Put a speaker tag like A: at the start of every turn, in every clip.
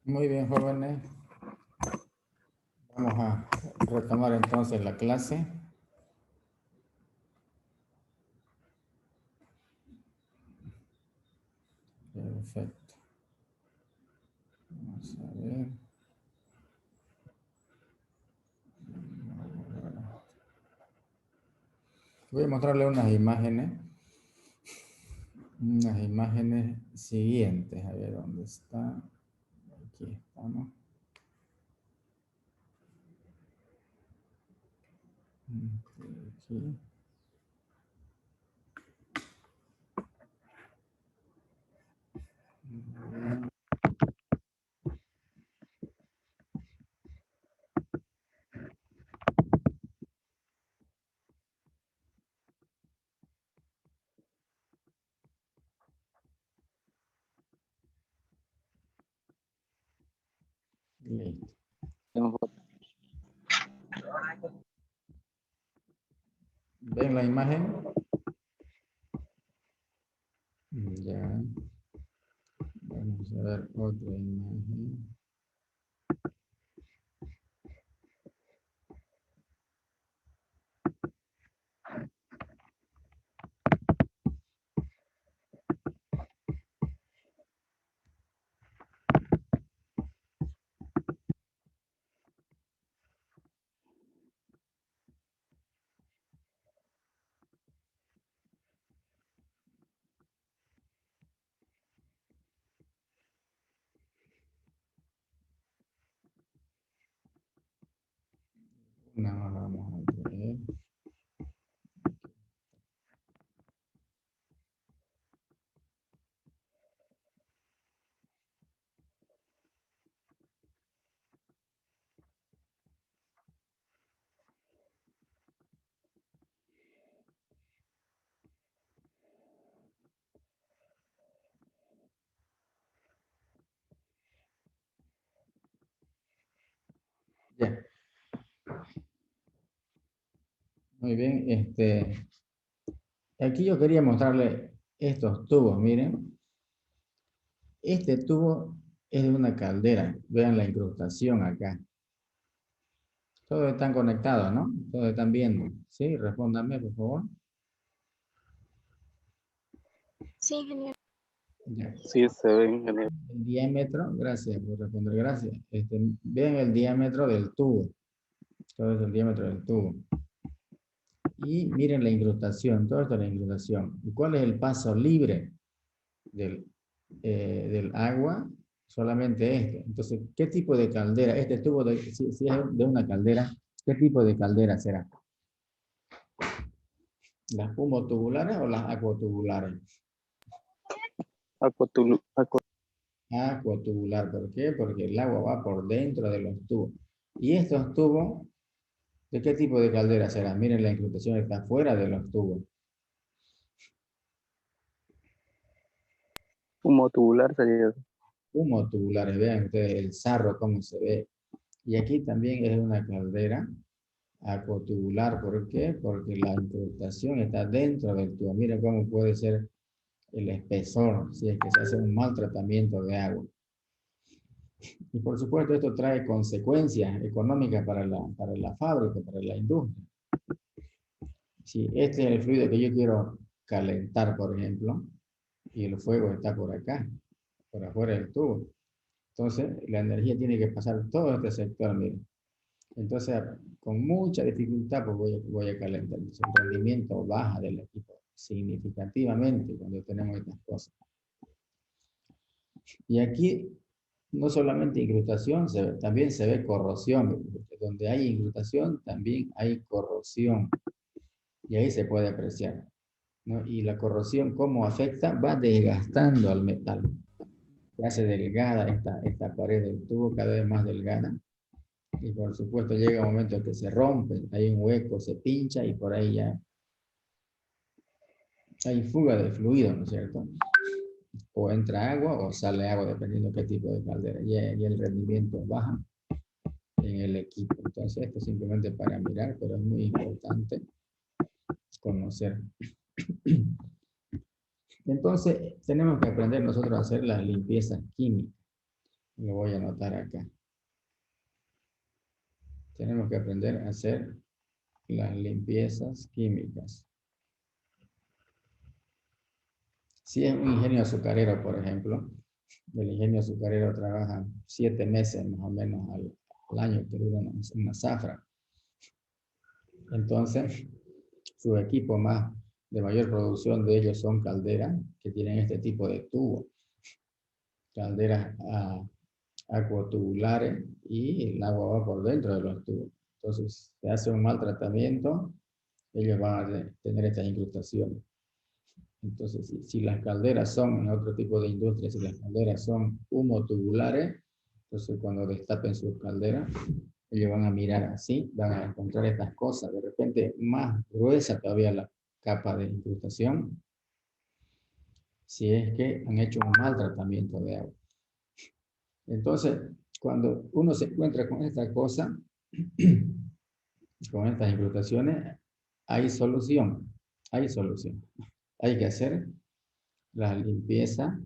A: Muy bien, jóvenes. Vamos a retomar entonces la clase. Perfecto. Vamos a ver. Voy a mostrarle unas imágenes. Unas imágenes siguientes. A ver dónde está. Aquí estamos. Aquí. Listo. ¿Ven la imagen? Ya. Vamos a ver otra imagen. Una más vamos a ver. Ya. Muy bien. Aquí yo quería mostrarle estos tubos, miren. Este tubo es de una caldera. Vean la incrustación acá. Todos están conectados, ¿no? Todos están viendo. Sí, respóndanme, por favor.
B: Sí, genial.
A: Ya.
C: Sí, se ven en el...
A: El diámetro, gracias por responder, gracias. Vean el diámetro del tubo. Todo es el diámetro del tubo. Y miren la incrustación, todo esto es la incrustación. ¿Y cuál es el paso libre del agua? Solamente este. Entonces, ¿qué tipo de caldera? Este tubo, si es de una caldera, ¿qué tipo de caldera será? ¿Las humotubulares o las acuatubulares? Acuatubular, ¿por qué? Porque el agua va por dentro de los tubos. Y estos tubos, ¿de qué tipo de caldera serán? Miren, la incrustación está fuera de los tubos.
C: Humo tubular sería eso.
A: Humotubulares, vean ustedes el sarro cómo se ve. Y aquí también es una caldera acuatubular, ¿por qué? Porque la incrustación está dentro del tubo. Miren cómo puede ser el espesor, si es que se hace un mal tratamiento de agua. Y por supuesto esto trae consecuencias económicas para la fábrica, para la industria. Si este es el fluido que yo quiero calentar, por ejemplo, y el fuego está por acá, por afuera del tubo, entonces la energía tiene que pasar todo este sector, miren. Entonces, con mucha dificultad, pues voy a calentar. Entonces, el rendimiento baja del equipo significativamente cuando tenemos estas cosas. Y aquí no solamente incrustación, también se ve corrosión. Donde hay incrustación, también hay corrosión. Y ahí se puede apreciar, ¿no? Y la corrosión, ¿cómo afecta? Va desgastando al metal. Se hace delgada esta pared del tubo, cada vez más delgada. Y por supuesto llega un momento en que se rompe, hay un hueco, se pincha y por ahí ya hay fuga de fluido, ¿no es cierto? O entra agua o sale agua, dependiendo qué tipo de caldera. Y el rendimiento baja en el equipo. Entonces, esto simplemente para mirar, pero es muy importante conocer. Entonces, tenemos que aprender nosotros a hacer las limpiezas químicas. Lo voy a anotar acá. Tenemos que aprender a hacer las limpiezas químicas. Si es un ingenio azucarero, por ejemplo, el ingenio azucarero trabaja 7 meses más o menos al año que dura una zafra. Entonces, su equipo más de mayor producción de ellos son calderas que tienen este tipo de tubo. Calderas acuatubulares y el agua va por dentro de los tubos. Entonces, se hace un mal tratamiento, ellos van a tener estas incrustaciones. Entonces, si las calderas son, en otro tipo de industria, si las calderas son humotubulares, entonces cuando destapen sus calderas, ellos van a mirar así, van a encontrar estas cosas. De repente, más gruesa todavía la capa de incrustación, si es que han hecho un mal tratamiento de agua. Entonces, cuando uno se encuentra con esta cosa, con estas incrustaciones, hay solución. Hay solución. Hay que hacer la limpieza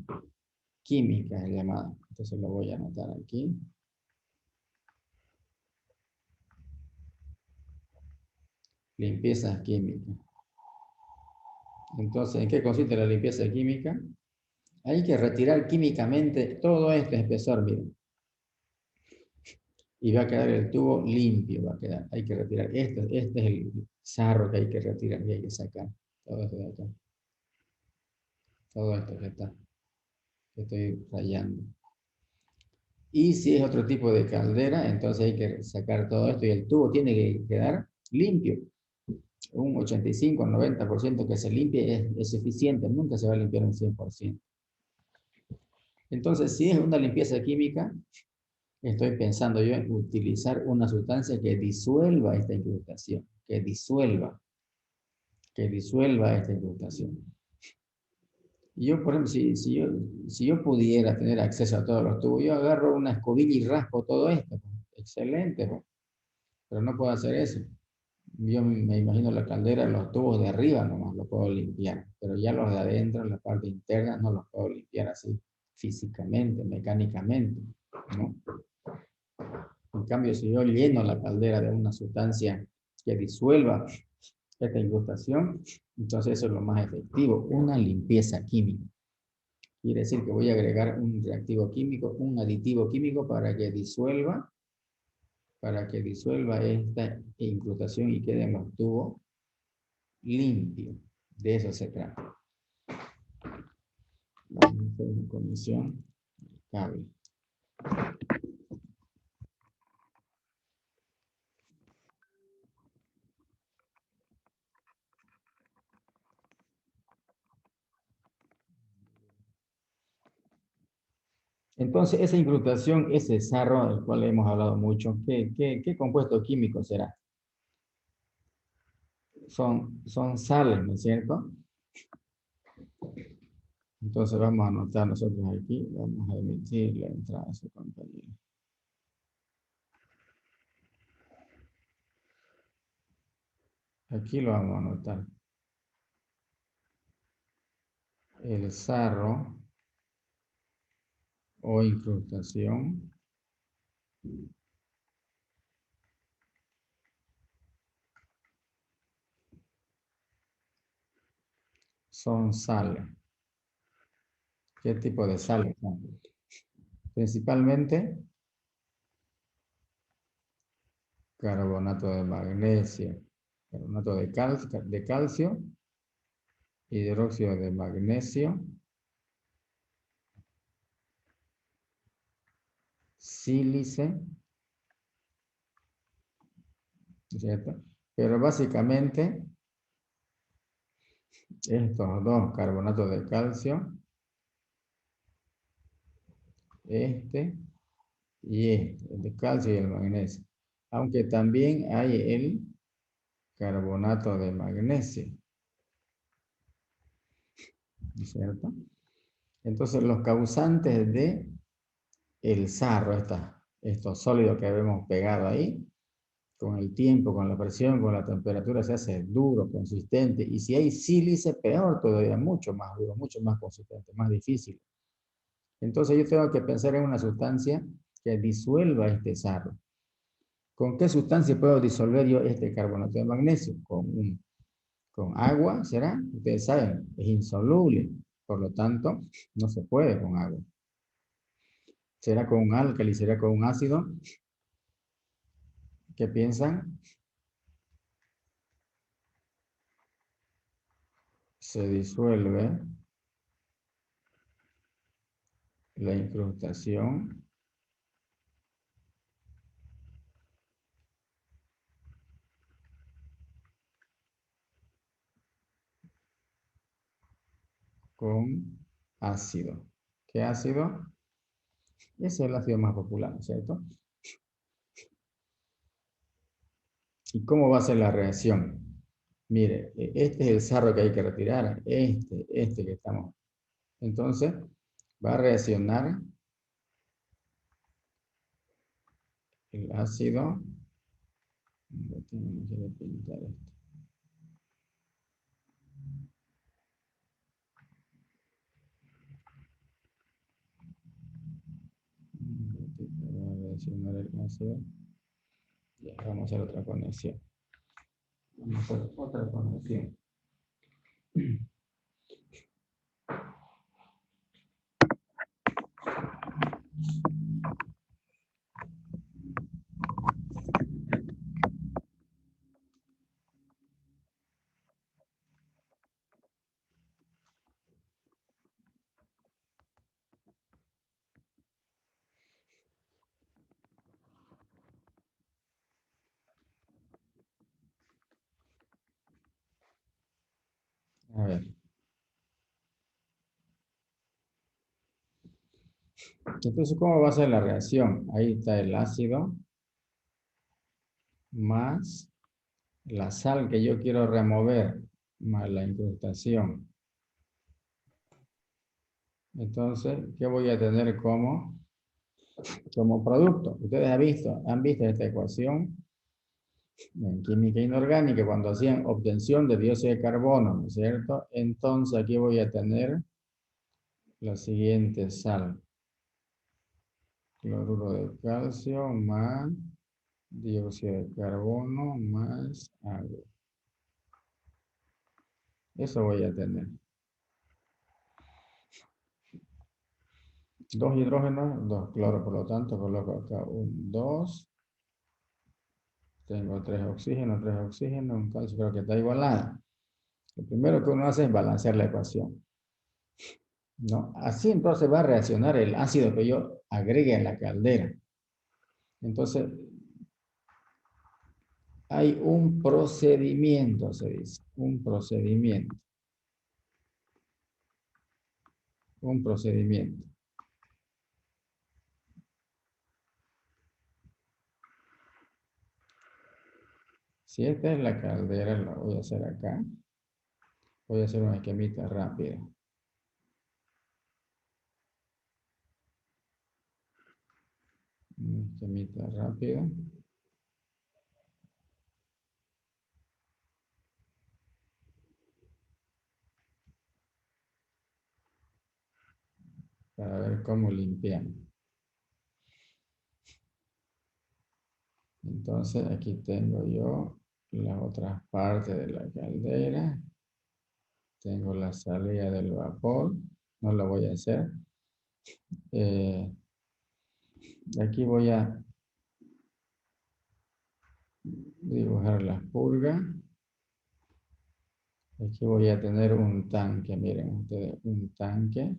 A: química, es llamada. Entonces lo voy a anotar aquí. Limpieza química. Entonces, ¿en qué consiste la limpieza química? Hay que retirar químicamente todo este espesor, miren. Y va a quedar el tubo limpio, va a quedar. Hay que retirar. Este es el sarro que hay que retirar y hay que sacar. Todo esto de acá. Todo esto que está. Que estoy rayando. Y si es otro tipo de caldera, entonces hay que sacar todo esto y el tubo tiene que quedar limpio. Un 85-90% que se limpie es suficiente, nunca se va a limpiar un 100%. Entonces, si es una limpieza química, estoy pensando yo en utilizar una sustancia que disuelva esta incrustación, que disuelva esta incrustación. Y yo, por ejemplo, si yo pudiera tener acceso a todos los tubos, yo agarro una escobilla y raspo todo esto. Excelente, pero no puedo hacer eso. Yo me imagino la caldera, los tubos de arriba nomás los puedo limpiar, pero ya los de adentro, la parte interna, no los puedo limpiar así físicamente, mecánicamente, ¿no? En cambio, si yo lleno la caldera de una sustancia que disuelva esta incrustación, entonces eso es lo más efectivo, una limpieza química. Quiere decir que voy a agregar un reactivo químico, un aditivo químico para que disuelva esta incrustación y queden los tubos limpios. De eso se trata. Vamos a hacer una conexión cable. Entonces, esa incrustación, ese sarro del cual hemos hablado mucho, ¿qué compuesto químico será? Son sales, ¿no es cierto? Entonces vamos a anotar nosotros aquí, vamos a emitir la entrada a su compañero. Aquí lo vamos a anotar. El sarro o incrustación son sales. ¿Qué tipo de sales son? Principalmente carbonato de magnesio, carbonato de calcio, hidróxido de magnesio, sílice, ¿cierto? Pero básicamente estos dos carbonatos de calcio, y el de calcio y el magnesio. Aunque también hay el carbonato de magnesio, ¿cierto? Entonces los causantes de el sarro, estos sólidos que hemos pegado ahí, con el tiempo, con la presión, con la temperatura, se hace duro, consistente. Y si hay sílice, peor todavía, mucho más duro, mucho más consistente, más difícil. Entonces yo tengo que pensar en una sustancia que disuelva este sarro. ¿Con qué sustancia puedo disolver yo este carbonato de magnesio? Con agua, ¿será? Ustedes saben, es insoluble. Por lo tanto, no se puede con agua. ¿Será con un álcali? ¿Será con un ácido? ¿Qué piensan? Se disuelve la incrustación con ácido. ¿Qué ácido? Ese es el ácido más popular, ¿cierto? ¿Y cómo va a ser la reacción? Mire, este es el sarro que hay que retirar, este que estamos. Entonces, va a reaccionar el ácido. Tengo que pintar esto. Va a reaccionar el ácido. Ya, vamos a hacer otra conexión. Vamos a hacer otra conexión. A ver. Entonces, ¿cómo va a ser la reacción? Ahí está el ácido más la sal que yo quiero remover, más la incrustación. Entonces, ¿qué voy a tener como producto? Ustedes han visto esta ecuación en química inorgánica cuando hacían obtención de dióxido de carbono, ¿no es cierto? Entonces, aquí voy a tener la siguiente sal. Cloruro de calcio más dióxido de carbono más agua. Eso voy a tener. Dos hidrógenos, dos cloro, por lo tanto, coloco acá un 2. Tengo tres oxígenos, un calcio, creo que está igualada. Lo primero que uno hace es balancear la ecuación, ¿no? Así entonces va a reaccionar el ácido que yo agregue en la caldera. Entonces, hay un procedimiento, se dice, un procedimiento. Un procedimiento. Si esta es la caldera, lo voy a hacer acá. Voy a hacer una esquemita rápida. Una esquemita rápida. Para ver cómo limpiamos. Entonces aquí tengo yo las otras partes de la caldera. Tengo la salida del vapor. No lo voy a hacer. Aquí voy a dibujar las purgas. Aquí voy a tener un tanque. Miren ustedes, un tanque.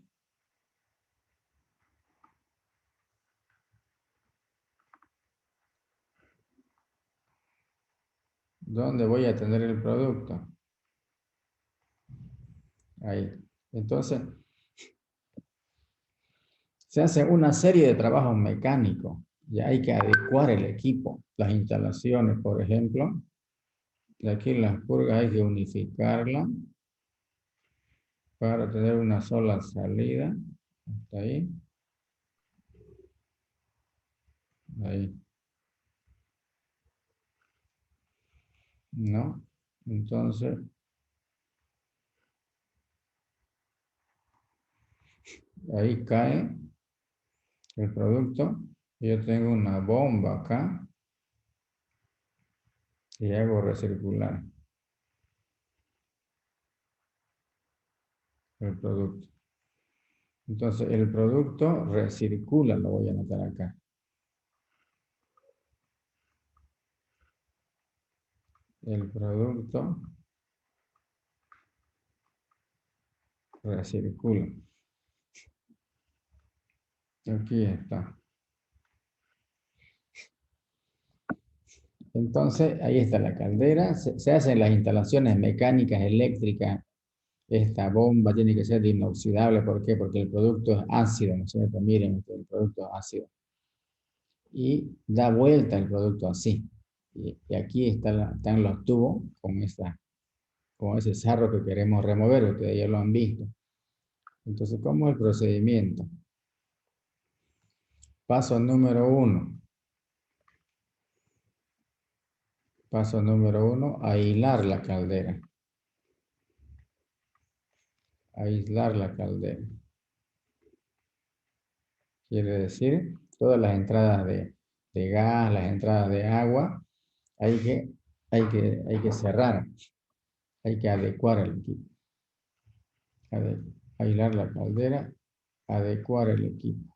A: ¿Dónde voy a tener el producto? Ahí. Entonces, se hace una serie de trabajos mecánicos. Ya hay que adecuar el equipo, las instalaciones, por ejemplo. De aquí las purgas hay que unificarlas para tener una sola salida. Hasta ahí. Ahí. ¿No? Entonces, ahí cae El producto, yo tengo una bomba acá y hago recircular el producto. Entonces, el producto recircula, lo voy a anotar acá. El producto recircula. Aquí está. Entonces, ahí está la caldera. Se hacen las instalaciones mecánicas, eléctricas. Esta bomba tiene que ser de inoxidable. ¿Por qué? Porque el producto es ácido, ¿no es cierto? Miren, el producto es ácido. Y da vuelta el producto así. Y aquí están los tubos con ese sarro que queremos remover. Ustedes ya lo han visto. Entonces, ¿cómo es el procedimiento? Paso número 1. Paso número 1, aislar la caldera. Aislar la caldera. Quiere decir, todas las entradas de gas, las entradas de agua, hay que cerrar. Hay que adecuar el equipo. Aislar la caldera, adecuar el equipo.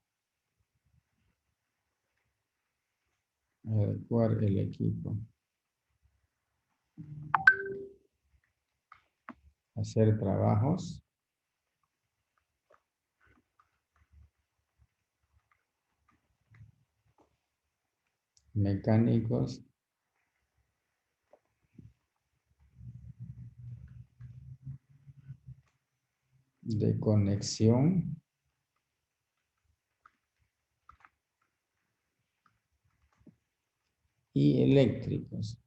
A: Adecuar el equipo. Hacer trabajos. Mecánicos. De conexión. Y eléctricos.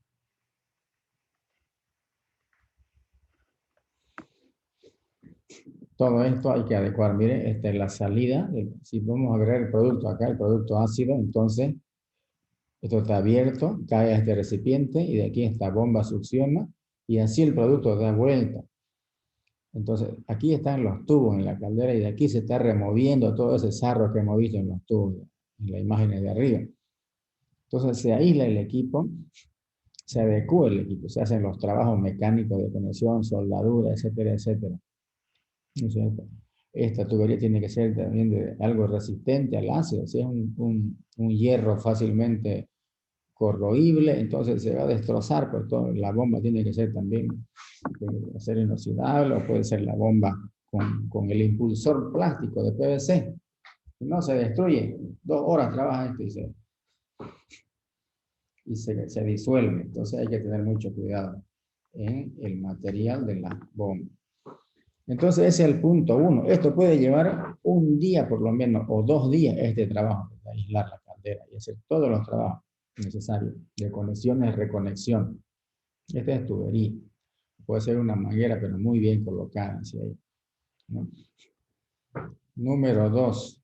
A: Todo esto hay que adecuar. Mire, esta es la salida. Si vamos a agregar el producto acá, el producto ácido, entonces esto está abierto, cae a este recipiente y de aquí esta bomba succiona y así el producto da vuelta. Entonces aquí están los tubos en la caldera y de aquí se está removiendo todo ese sarro que hemos visto en los tubos, en las imágenes de arriba. Entonces se aísla el equipo, se adecua el equipo, se hacen los trabajos mecánicos de conexión, soldadura, etcétera, etcétera. ¿No es cierto? Esta tubería tiene que ser también de algo resistente al ácido. Si es un hierro fácilmente corroíble, entonces se va a destrozar, pues la bomba tiene que ser también ser inoxidable, o puede ser la bomba con el impulsor plástico de PVC. Si no, se destruye. 2 horas trabaja esto y se disuelve. Entonces hay que tener mucho cuidado en el material de la bomba. Entonces ese es el punto 1. Esto puede llevar un día por lo menos, o 2 días este trabajo, de aislar la caldera y hacer todos los trabajos necesarios de conexiones, reconexión. Esta es tubería. Puede ser una manguera, pero muy bien colocada hacia ahí, ¿no? Número 2.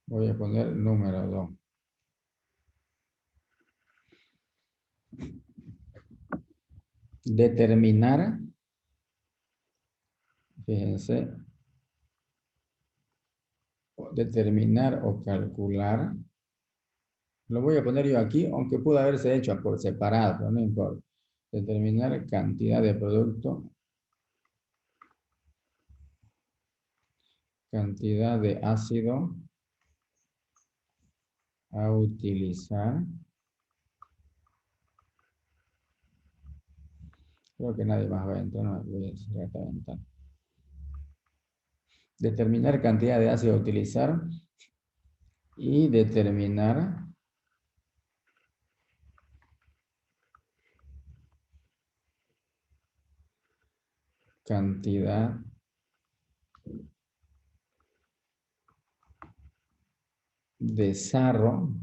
A: Voy a poner número 2. Determinar, fíjense, determinar o calcular. Lo voy a poner yo aquí, aunque pudo haberse hecho por separado, pero no importa. Determinar cantidad de producto, cantidad de ácido a utilizar. Creo que nadie más va a entrar, no voy a cerrar esta ventana. Determinar cantidad de ácido a utilizar y determinar cantidad de sarro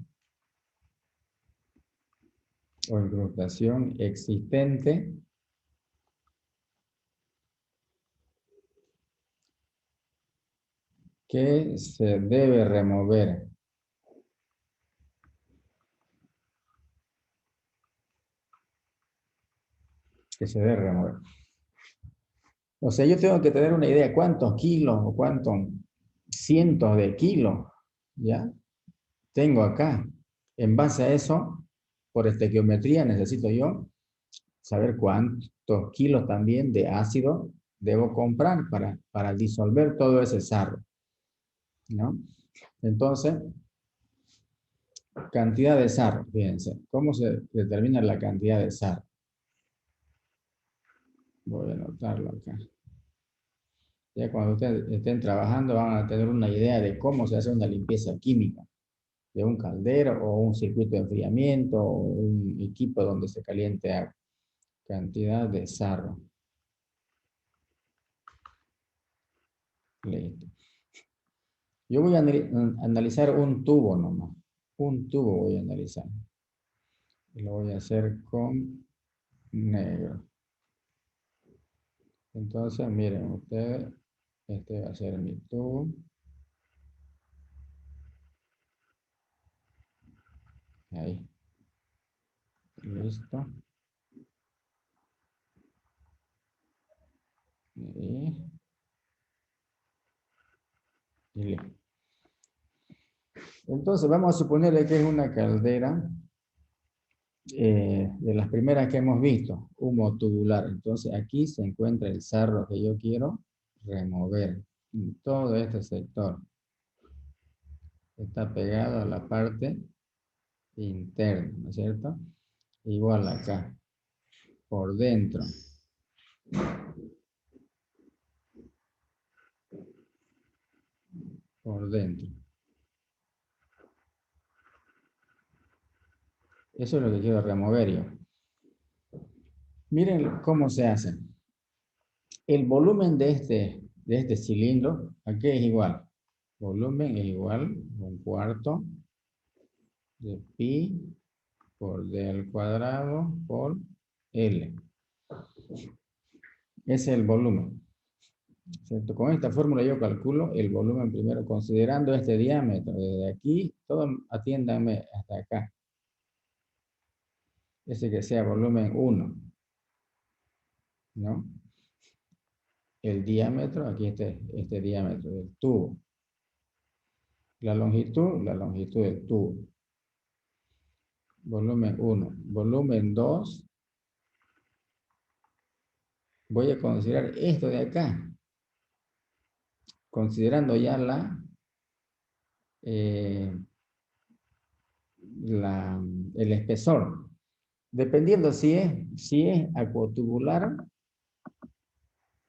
A: o incrustación existente que se debe remover. Que se debe remover. O sea, yo tengo que tener una idea cuántos kilos o cuántos cientos de kilos, ¿ya? Tengo acá. En base a eso, por estequiometría necesito yo saber cuántos kilos también de ácido debo comprar para disolver todo ese sarro, ¿no? Entonces, cantidad de sarro, fíjense, ¿cómo se determina la cantidad de sarro? Voy a anotarlo acá. Ya cuando ustedes estén trabajando van a tener una idea de cómo se hace una limpieza química de un caldero o un circuito de enfriamiento o un equipo donde se caliente agua. Cantidad de sarro. Listo. Yo voy a analizar un tubo nomás. Un tubo voy a analizar. Y lo voy a hacer con negro. Entonces, miren ustedes, este va a ser mi tubo. Ahí. Listo. Y listo. Entonces, vamos a suponer que es una caldera de las primeras que hemos visto, humo tubular. Entonces, aquí se encuentra el sarro que yo quiero remover. En todo este sector. Está pegado a la parte interna, ¿no es cierto? Igual acá, por dentro. Por dentro. Eso es lo que quiero remover yo. Miren cómo se hace. El volumen de este cilindro, aquí es igual. Volumen es igual a 1/4 de pi por d al cuadrado por L. Ese es el volumen. ¿Cierto? Con esta fórmula yo calculo el volumen primero, considerando este diámetro. Desde aquí, todo atiéndanme hasta acá. Ese que sea volumen 1. ¿No? El diámetro, aquí este diámetro del tubo. La longitud del tubo. Volumen 1. Volumen 2. Voy a considerar esto de acá. Considerando ya el espesor. Dependiendo si es acuotubular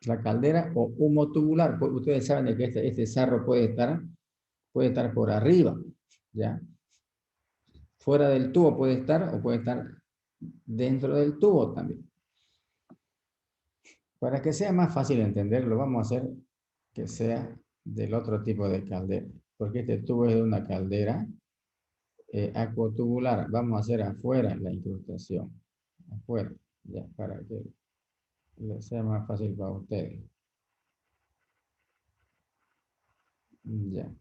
A: la caldera o humo tubular. Pues ustedes saben de que este sarro puede estar por arriba, ¿ya? Fuera del tubo puede estar o puede estar dentro del tubo también. Para que sea más fácil entenderlo, vamos a hacer que sea del otro tipo de caldera. Porque este tubo es de una caldera acuotubular. Vamos a hacer afuera la incrustación. Afuera, ya, para que sea más fácil para ustedes. Ya.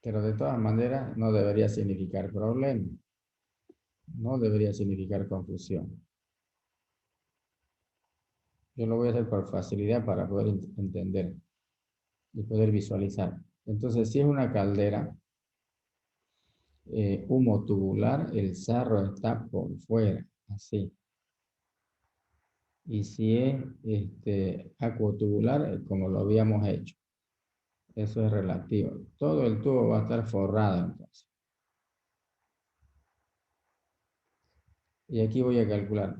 A: Pero de todas maneras no debería significar problema. No debería significar confusión. Yo lo voy a hacer por facilidad para poder entender y poder visualizar. Entonces, si es una caldera humo tubular, el sarro está por fuera, así. Y si es acuotubular, como lo habíamos hecho. Eso es relativo. Todo el tubo va a estar forrado entonces. Y aquí voy a calcular.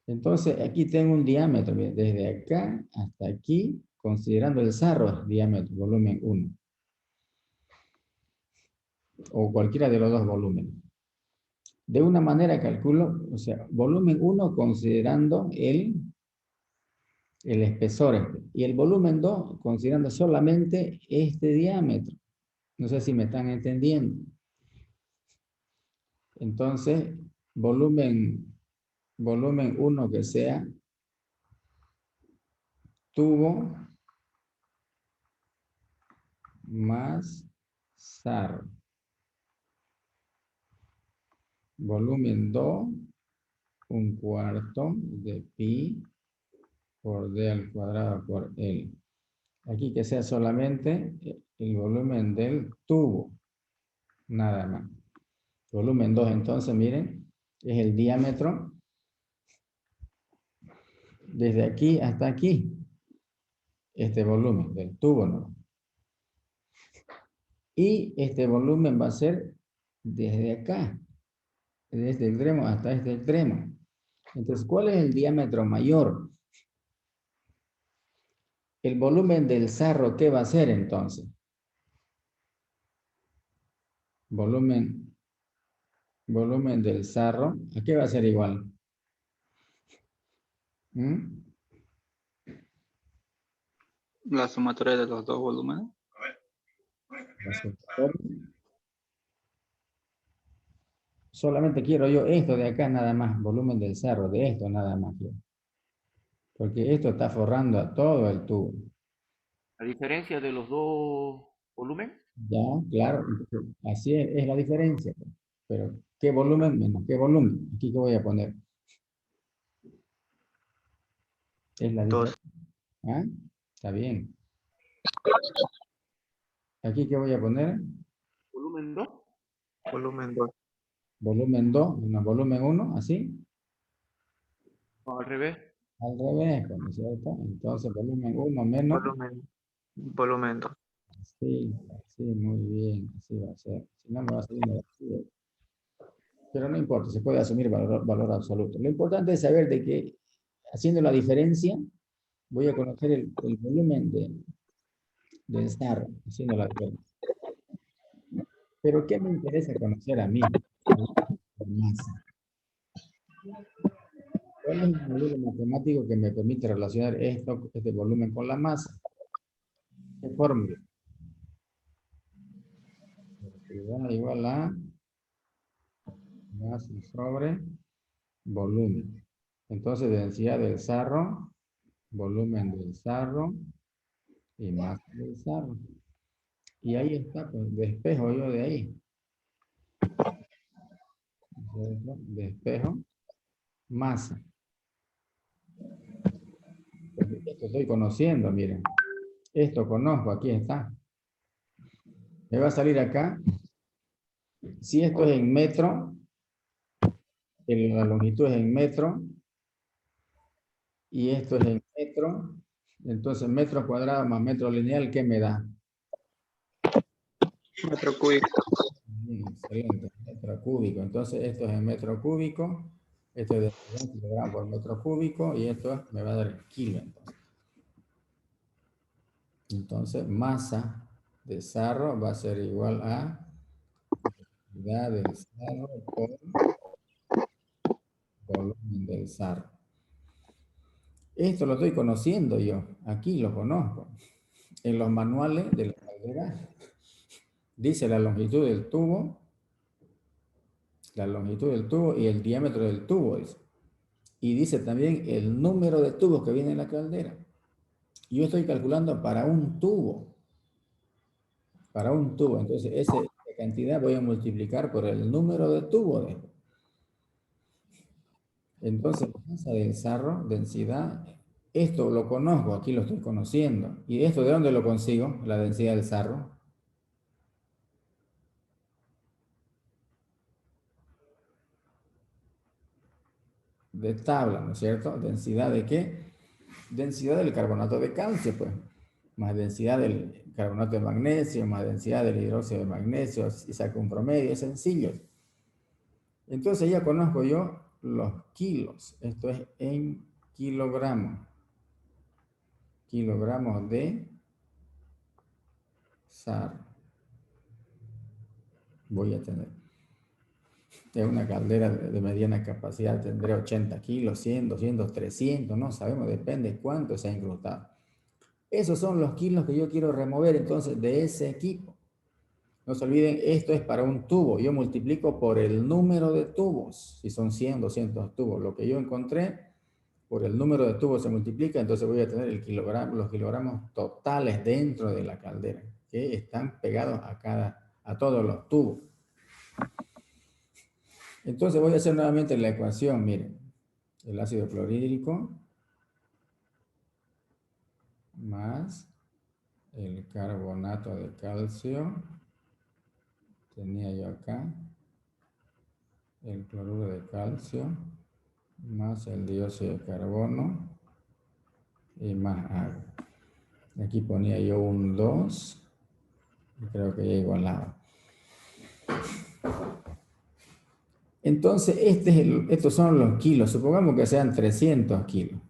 A: Entonces, aquí tengo un diámetro, desde acá hasta aquí, considerando el sarro, diámetro, volumen 1. O cualquiera de los dos volúmenes. De una manera calculo, o sea, volumen 1 considerando el espesor. Y el volumen 2 considerando solamente este diámetro. No sé si me están entendiendo. Entonces, volumen 1 que sea tubo más sarro. Volumen 2, 1/4 de pi por d al cuadrado por L. Aquí que sea solamente el volumen del tubo, nada más. Volumen 2, entonces, miren, es el diámetro desde aquí hasta aquí. Este volumen del tubo, ¿no? Y este volumen va a ser desde acá, desde este extremo hasta este extremo. Entonces, ¿cuál es el diámetro mayor? El volumen del sarro, ¿qué va a ser entonces? Volumen del sarro, ¿a qué va a ser igual? ¿Mm?
D: La sumatoria de los dos volúmenes.
A: La sumatoria. Solamente quiero yo esto de acá nada más, volumen del sarro, de esto nada más quiero. Porque esto está forrando a todo el tubo.
E: La diferencia de los dos volúmenes.
A: Ya, claro, así es la diferencia. Pero, ¿qué volumen menos qué volumen? Aquí que voy a poner. Es la
D: Dos.
A: diferencia. ¿Ah? Está bien. Aquí que voy a poner.
E: Volumen 2.
D: Volumen 2.
A: Volumen 2, no, volumen 1, así.
E: No, al revés.
A: Al revés, ¿no es cierto? Entonces, volumen 1 menos.
D: Volumen 2.
A: Sí, sí, muy bien. Así va a ser. Si no, me va a salir negativo. Pero no importa, se puede asumir valor absoluto. Lo importante es saber de que, haciendo la diferencia, voy a conocer el volumen del sarro, haciendo la diferencia. Pero ¿qué me interesa conocer a mí? La masa. ¿Cuál es el modelo matemático que me permite relacionar este volumen con la masa? ¿Qué fórmula? Velocidad igual a masa sobre volumen. Entonces, densidad del sarro, volumen del sarro y masa del sarro. Y ahí está, pues, despejo yo de ahí. Despejo, masa. Porque esto estoy conociendo, miren. Esto conozco, aquí está. Me va a salir acá. Si esto es en metro, la longitud es en metro, y esto es en metro, entonces metro cuadrado más metro lineal, ¿qué me da?
D: Metro cúbico.
A: Bien, excelente, metro cúbico. Entonces esto es en metro cúbico, esto es de 1 kilogramos por metro cúbico, y esto me va a dar el kilo. Entonces masa de sarro va a ser igual a unidad del sarro por volumen del sarro. Esto lo estoy conociendo yo, aquí lo conozco. En los manuales de la caldera dice la longitud del tubo y el diámetro del tubo. Dice. Y dice también el número de tubos que viene en la caldera. Yo estoy calculando para un tubo. Para un tubo. Entonces, esa cantidad voy a multiplicar por el número de tubos. Entonces, masa del sarro, densidad, esto lo conozco, aquí lo estoy conociendo. ¿Y esto de dónde lo consigo? La densidad del sarro. De tabla, ¿no es cierto? ¿Densidad de qué? Densidad del carbonato de calcio, pues. Más densidad del carbonato de magnesio, más densidad del hidróxido de magnesio, y saco un promedio, es sencillo. Entonces ya conozco yo los kilos. Esto es en kilogramos. Kilogramos de sarro. Voy a tener. Es una caldera de mediana capacidad, tendré 80 kilos, 100, 200, 300, no sabemos, depende cuánto se ha incrustado. Esos son los kilos que yo quiero remover entonces de ese equipo. No se olviden, esto es para un tubo. Yo multiplico por el número de tubos. Si son 100, 200 tubos. Lo que yo encontré, por el número de tubos se multiplica, entonces voy a tener los kilogramos totales dentro de la caldera, que están pegados a todos los tubos. Entonces voy a hacer nuevamente la ecuación, miren. El ácido clorhídrico más el carbonato de calcio, tenía yo acá, el cloruro de calcio, más el dióxido de carbono, y más agua. Aquí ponía yo un 2, y creo que ya igualaba. Entonces, estos son los kilos. Supongamos que sean 300 kilos.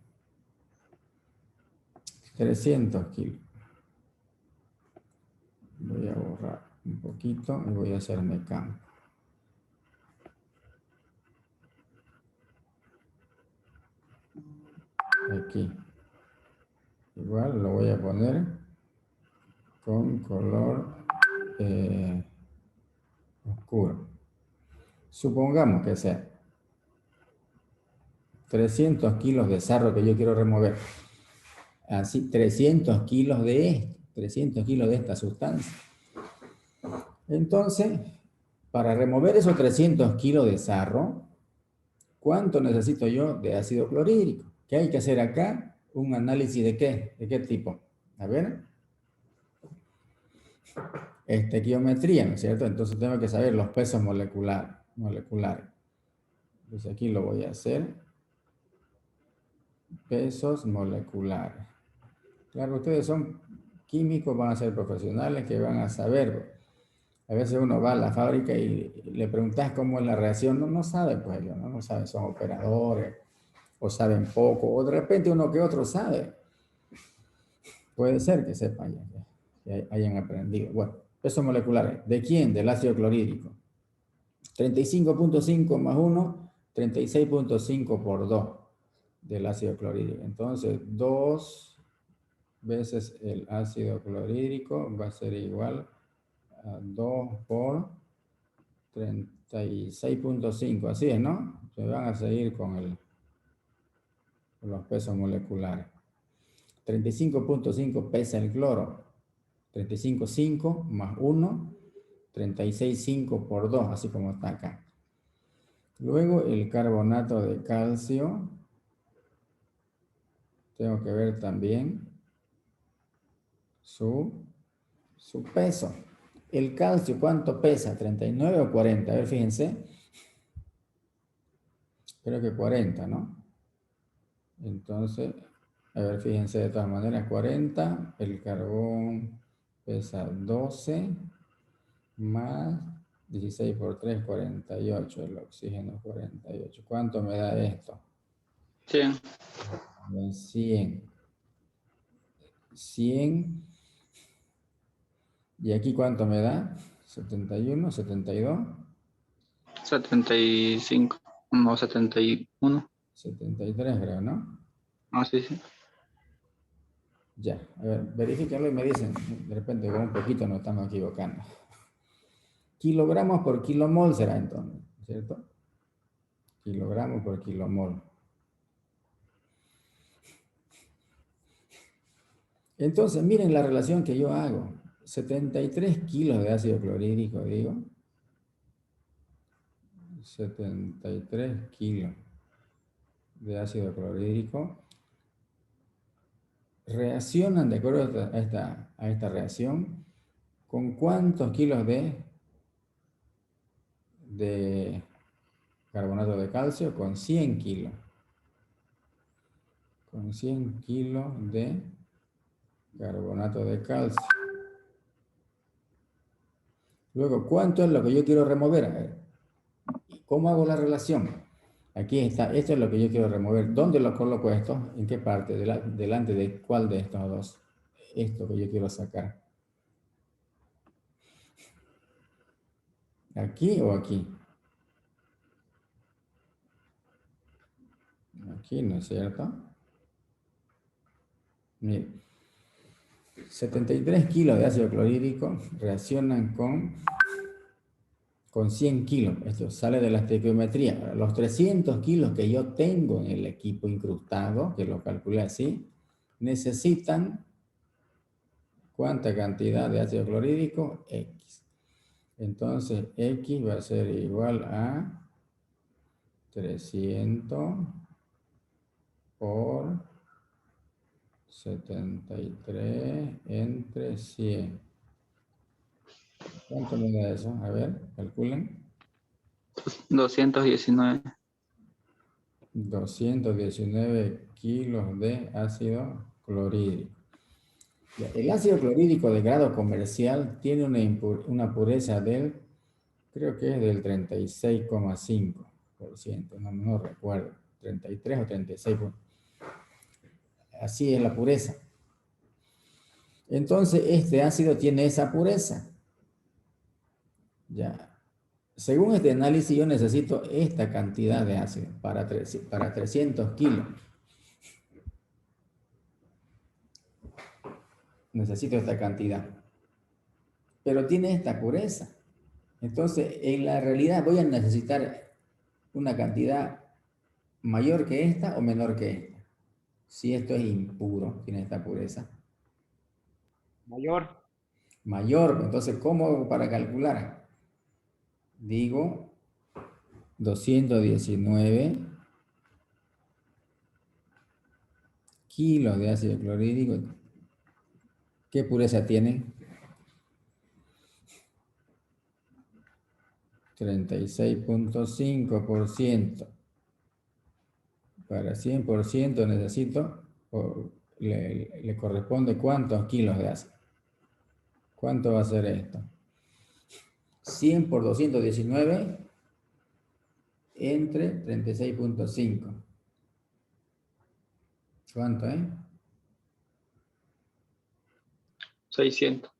A: 300 kilos. Voy a borrar un poquito y voy a hacerme campo. Aquí. Igual lo voy a poner con color oscuro. Supongamos que sea 300 kilos de sarro que yo quiero remover. Así, 300 kilos de esto, 300 kilos de esta sustancia. Entonces, para remover esos 300 kilos de sarro, ¿cuánto necesito yo de ácido clorhídrico? ¿Qué hay que hacer acá? Un análisis de qué? ¿De qué tipo? A ver. Estequiometría, ¿no es cierto? Entonces tengo que saber los pesos moleculares. Entonces aquí lo voy a hacer. Pesos moleculares. Claro, ustedes son químicos, van a ser profesionales que van a saber. A veces uno va a la fábrica y le preguntas cómo es la reacción. No sabe, pues ellos, ¿no? No saben, son operadores, o saben poco, o de repente uno que otro sabe. Puede ser que sepan ya, que hayan aprendido. Bueno, pesos moleculares. ¿De quién? Del ácido clorhídrico. 35.5 más 1, 36.5 por 2 del ácido clorhídrico. Entonces, 2 veces el ácido clorhídrico va a ser igual a 2 por 36.5. Así es, ¿no? Se van a seguir con los pesos moleculares. 35.5 pesa el cloro. 35.5 más 1, 36.5 por 2, así como está acá. Luego el carbonato de calcio. Tengo que ver también su peso. El calcio, ¿cuánto pesa? ¿39 o 40? A ver, fíjense. Creo que 40, ¿no? Entonces, a ver, fíjense de todas maneras, 40. El carbón pesa 12 más 16 por 3, 48. El oxígeno 48. ¿Cuánto me da esto?
D: 100.
A: 100. 100. ¿Y aquí cuánto me da? 71, 72.
D: 75. No, 71.
A: 73 creo, ¿no?
D: Ah, sí, sí.
A: Ya, a ver, verifíquenlo y me dicen, de repente con un poquito nos estamos equivocando. Kilogramos por kilomol será entonces, ¿cierto? Kilogramos por kilomol. Entonces, miren la relación que yo hago. 73 kilos de ácido clorhídrico, digo. 73 kilos de ácido clorhídrico reaccionan, de acuerdo a esta reacción, con cuántos kilos de carbonato de calcio, con 100 kilos. Con 100 kilos de carbonato de calcio. Luego, ¿cuánto es lo que yo quiero remover? A ver, ¿cómo hago la relación? Aquí está, esto es lo que yo quiero remover. ¿Dónde lo coloco esto? ¿En qué parte? ¿Delante de cuál de estos dos? Esto que yo quiero sacar. ¿Aquí o aquí? Aquí, ¿no es cierto? Mire, 73 kilos de ácido clorhídrico reaccionan con 100 kilos. Esto sale de la estequiometría. Los 300 kilos que yo tengo en el equipo incrustado, que lo calculé así, necesitan ¿cuánta cantidad de ácido clorhídrico? X. Entonces, X va a ser igual a 300 por 73 entre 100. ¿Cuánto me da eso? A ver, calculen.
D: 219.
A: 219 kilos de ácido clorhídrico. El ácido clorhídrico de grado comercial tiene una pureza del, creo que es del 36,5%, no recuerdo, 33 o 36. Así es la pureza. Entonces, este ácido tiene esa pureza. Ya. Según este análisis, yo necesito esta cantidad de ácido para 300 kilos. Necesito esta cantidad. Pero tiene esta pureza. Entonces, en la realidad voy a necesitar una cantidad mayor que esta o menor que esta. Si esto es impuro, tiene esta pureza.
E: Mayor.
A: Mayor, entonces, ¿cómo hago para calcular? Digo 219 kilos de ácido clorhídrico. ¿Qué pureza tiene? 36,5%. Para 100% necesito, le corresponde ¿cuántos kilos de ácido? ¿Cuánto va a ser esto? 100 por 219 entre 36,5. ¿Cuánto,
D: 600.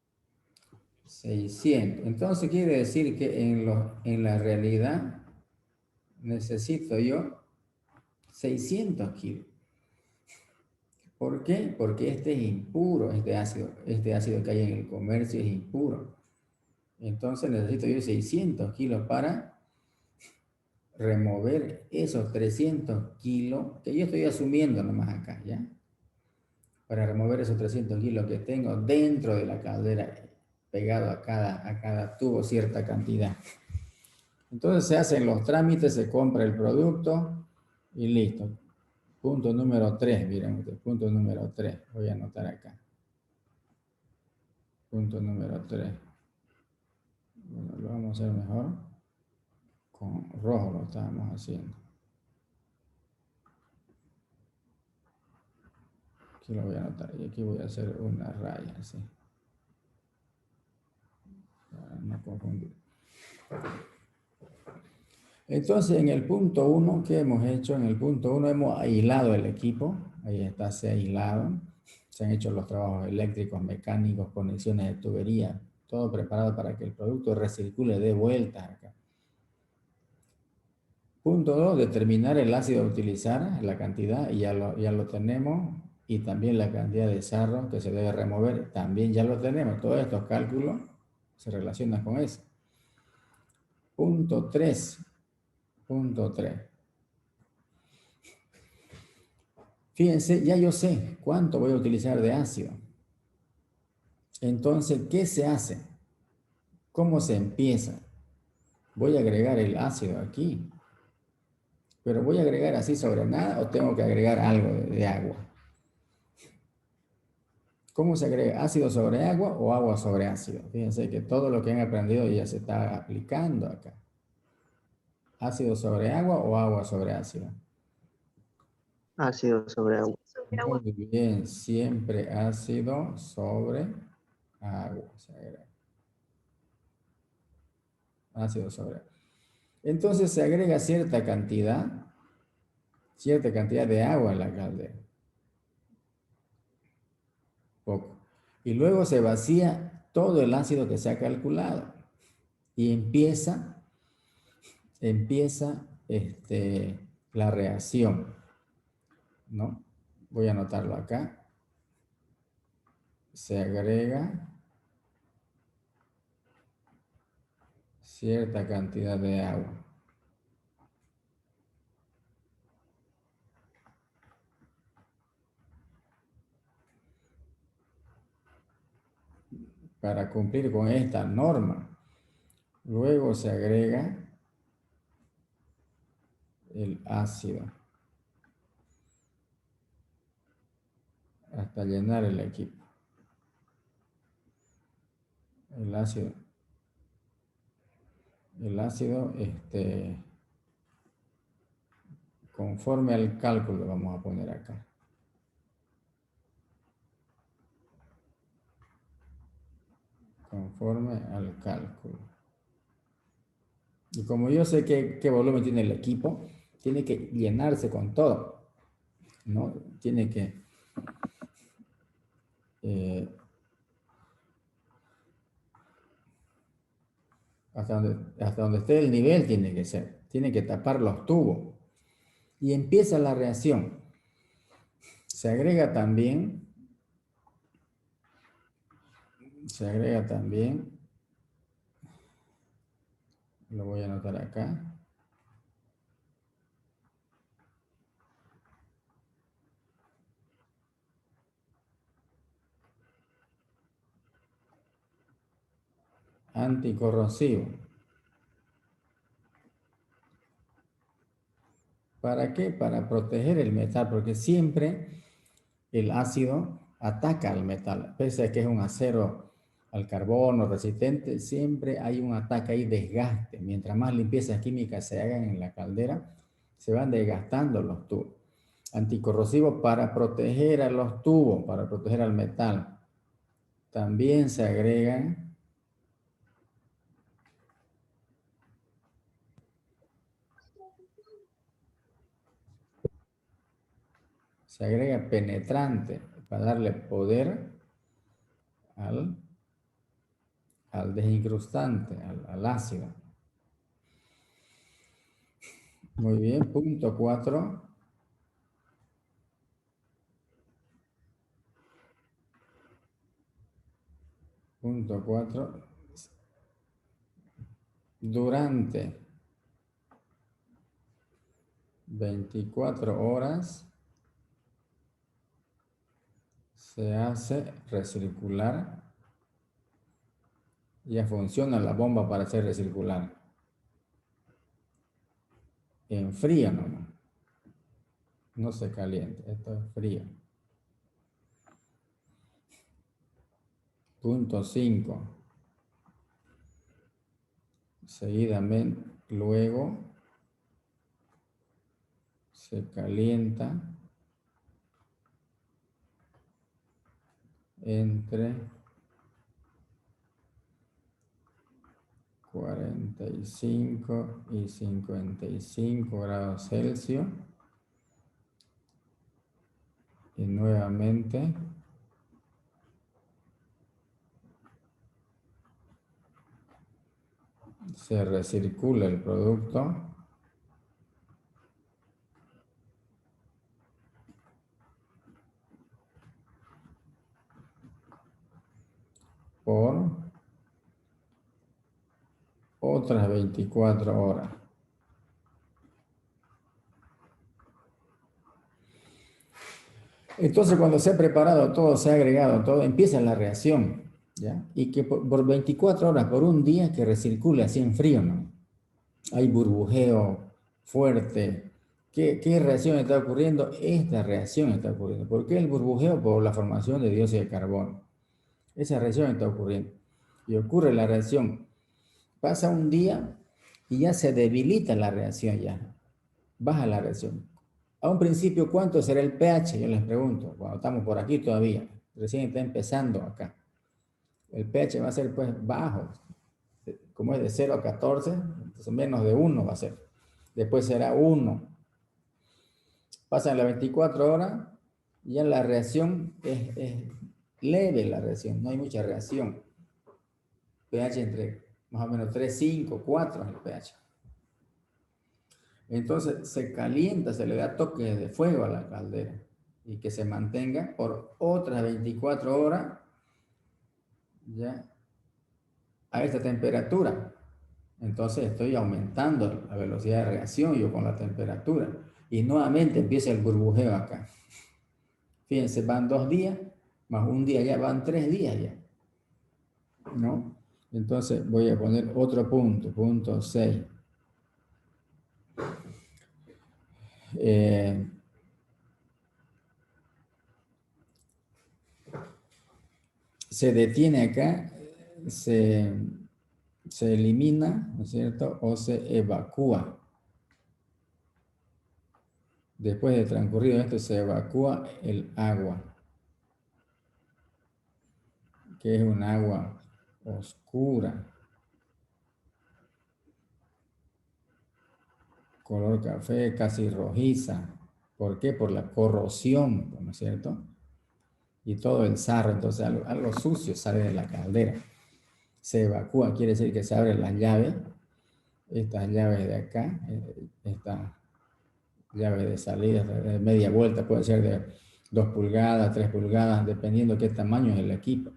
A: 600. Entonces quiere decir que en la realidad necesito yo 600 kilos. ¿Por qué? Porque este es impuro, este ácido que hay en el comercio es impuro. Entonces necesito yo 600 kilos para remover esos 300 kilos, que yo estoy asumiendo nomás acá, ¿ya? Para remover esos 300 kilos que tengo dentro de la caldera, pegado a cada tubo cierta cantidad. Entonces se hacen los trámites, se compra el producto y listo. Punto número 3, miren ustedes, punto número 3. Voy a anotar acá. Punto número 3. Bueno, lo vamos a hacer mejor. Con rojo lo estábamos haciendo. Aquí lo voy a anotar y aquí voy a hacer una raya, así. Para no confundir. Entonces, en el punto 1, ¿qué hemos hecho? En el punto 1 hemos aislado el equipo. Ahí está, se ha aislado. Se han hecho los trabajos eléctricos, mecánicos, conexiones de tubería. Todo preparado para que el producto recircule de vuelta acá. Punto 2, determinar el ácido a utilizar, la cantidad, y ya lo tenemos. Y también la cantidad de sarro que se debe remover, también ya lo tenemos. Todos estos cálculos se relacionan con eso. Punto 3. Punto 3. Fíjense, ya yo sé cuánto voy a utilizar de ácido. Entonces, ¿qué se hace? ¿Cómo se empieza? Voy a agregar el ácido aquí. Pero voy a agregar así sobre nada o tengo que agregar algo de agua. ¿Cómo se agrega? ¿Ácido sobre agua o agua sobre ácido? Fíjense que todo lo que han aprendido ya se está aplicando acá. ¿Ácido sobre agua o agua sobre ácido?
C: Ácido sobre agua.
B: Sobre agua.
A: Muy bien, siempre ácido sobre agua. Se agrega. Ácido sobre agua. Entonces se agrega cierta cantidad de agua en la caldera. Poco. Y luego se vacía todo el ácido que se ha calculado. Y empieza la reacción, ¿no? Voy a anotarlo acá. Se agrega cierta cantidad de agua. Para cumplir con esta norma. Luego se agrega el ácido. hasta llenar el equipo. El ácido, conforme al cálculo, vamos a poner acá. Conforme al cálculo. Y como yo sé qué volumen tiene el equipo, tiene que llenarse con todo, ¿no? Tiene que hasta donde esté el nivel tiene que ser. Tiene que tapar los tubos. Y empieza la reacción. Se agrega también lo voy a anotar acá, anticorrosivo. ¿Para qué? Para proteger el metal, porque siempre el ácido ataca al metal, pese a que es un acero al carbono resistente, siempre hay un ataque ahí, desgaste. Mientras más limpiezas químicas se hagan en la caldera, se van desgastando los tubos. Anticorrosivo para proteger a los tubos, para proteger al metal. También se agrega penetrante para darle poder al desincrustante, al ácido. Muy bien, punto 4. Punto 4. Durante 24 horas se hace recircular. Ya funciona la bomba para hacer recircular. En frío nomás. No se calienta, esto es frío. Punto 5. Seguidamente, luego se calienta entre 45 y 55 grados Celsius. Y nuevamente se recircula el producto por otras 24 horas. Entonces, cuando se ha preparado todo, se ha agregado todo, empieza la reacción, ¿ya? Y que por 24 horas, por un día, que recircule así en frío, ¿no? Hay burbujeo fuerte. ¿Qué reacción está ocurriendo? Esta reacción está ocurriendo. ¿Por qué el burbujeo? Por la formación de dióxido de carbono. Esa reacción está ocurriendo. Y ocurre la reacción. Pasa un día y ya se debilita la reacción ya. Baja la reacción. A un principio, ¿cuánto será el pH? Yo les pregunto, cuando estamos por aquí todavía, recién está empezando acá. El pH va a ser pues bajo, como es de 0 a 14, entonces menos de 1 va a ser. Después será 1. Pasan las 24 horas y ya la reacción es leve, la reacción, no hay mucha reacción. pH entre más o menos 3, 5, 4 es el pH. Entonces se calienta, se le da toque de fuego a la caldera y que se mantenga por otras 24 horas ya a esta temperatura. Entonces estoy aumentando la velocidad de reacción yo con la temperatura y nuevamente empieza el burbujeo acá. Fíjense, van 2 días, más un día ya, van 3 días ya, ¿no? Entonces voy a poner otro punto, punto 6. se detiene acá, se elimina, ¿no es cierto? O se evacúa. Después de transcurrido esto, se evacúa el agua, que es un agua oscura, color café, casi rojiza. ¿Por qué? Por la corrosión, ¿no es cierto? Y todo el sarro, entonces algo sucio sale de la caldera. Se evacúa, quiere decir que se abren las llaves, estas llaves de acá, esta llave de salida de media vuelta, puede ser de 2 pulgadas, 3 pulgadas, dependiendo qué tamaño es el equipo.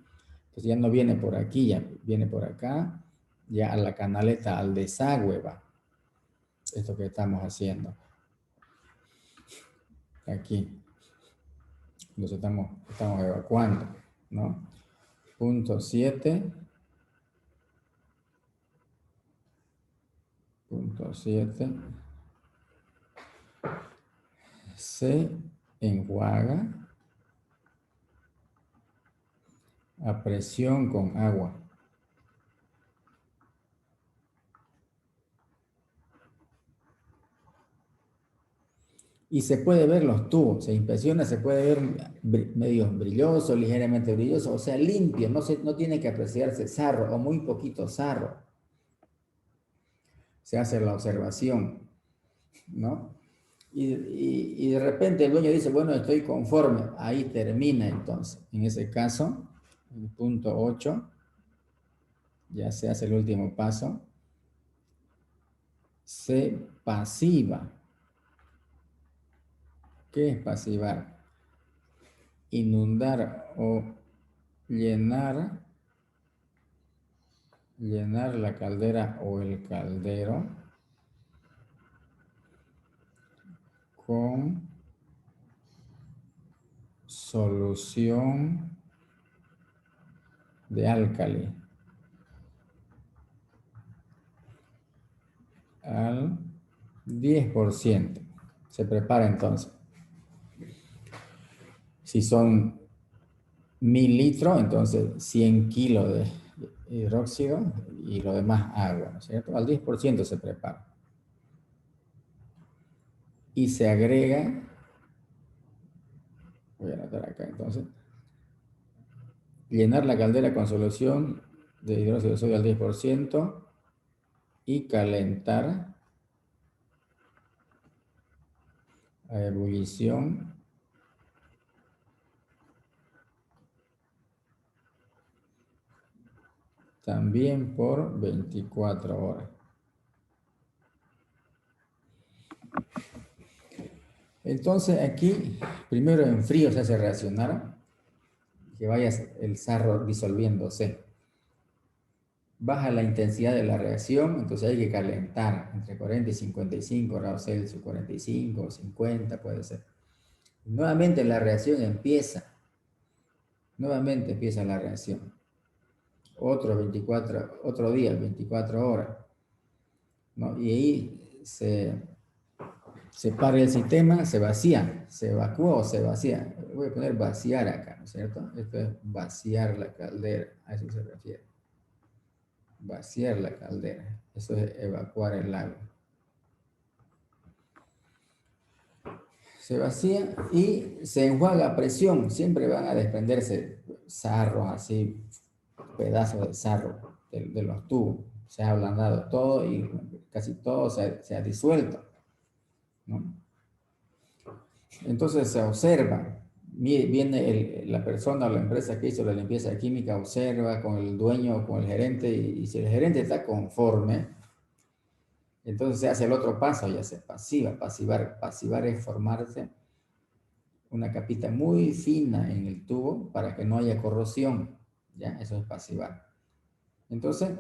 A: Entonces ya no viene por aquí, ya viene por acá, ya a la canaleta, al desagüe va. Esto que estamos haciendo. Aquí. Los estamos evacuando, ¿no? Punto 7. Punto 7. Se enjuaga a presión con agua. Y se puede ver los tubos, se inspecciona, se puede ver medio brilloso, ligeramente brilloso, o sea, limpio, no tiene que apreciarse sarro o muy poquito sarro. Se hace la observación, ¿no? Y de repente el dueño dice, bueno, estoy conforme, ahí termina entonces. En ese caso, el punto 8, ya se hace el último paso, se pasiva. ¿Qué es pasivar? Inundar o llenar la caldera o el caldero con solución de álcali al 10%. Se prepara entonces. Si son 1000 litros, entonces 100 kilos de hidróxido y lo demás agua, ¿no es cierto? Al 10% se prepara. Y se agrega, voy a anotar acá entonces, llenar la caldera con solución de hidróxido de sodio al 10% y calentar a ebullición también por 24 horas. Entonces aquí, primero en frío se hace reaccionar, que vaya el sarro disolviéndose. Baja la intensidad de la reacción, entonces hay que calentar entre 40 y 55 grados Celsius, 45, 50 puede ser. Nuevamente la reacción empieza. Nuevamente empieza la reacción. Otro día, 24 horas. ¿No? Y ahí se para el sistema, se vacía, se evacúa o se vacía. Voy a poner vaciar acá, ¿no es cierto? Esto es vaciar la caldera, a eso se refiere. Vaciar la caldera, eso es evacuar el agua. Se vacía y se enjuaga a presión. Siempre van a desprenderse sarros así, pedazos de sarro de los tubos. Se ha ablandado todo y casi todo se ha disuelto, ¿no? Entonces se observa, viene la persona o la empresa que hizo la limpieza química, observa con el dueño o con el gerente y si el gerente está conforme, entonces se hace el otro paso, ya se pasiva. Pasivar es formarse una capita muy fina en el tubo para que no haya corrosión, ¿ya? Eso es pasivar. Entonces,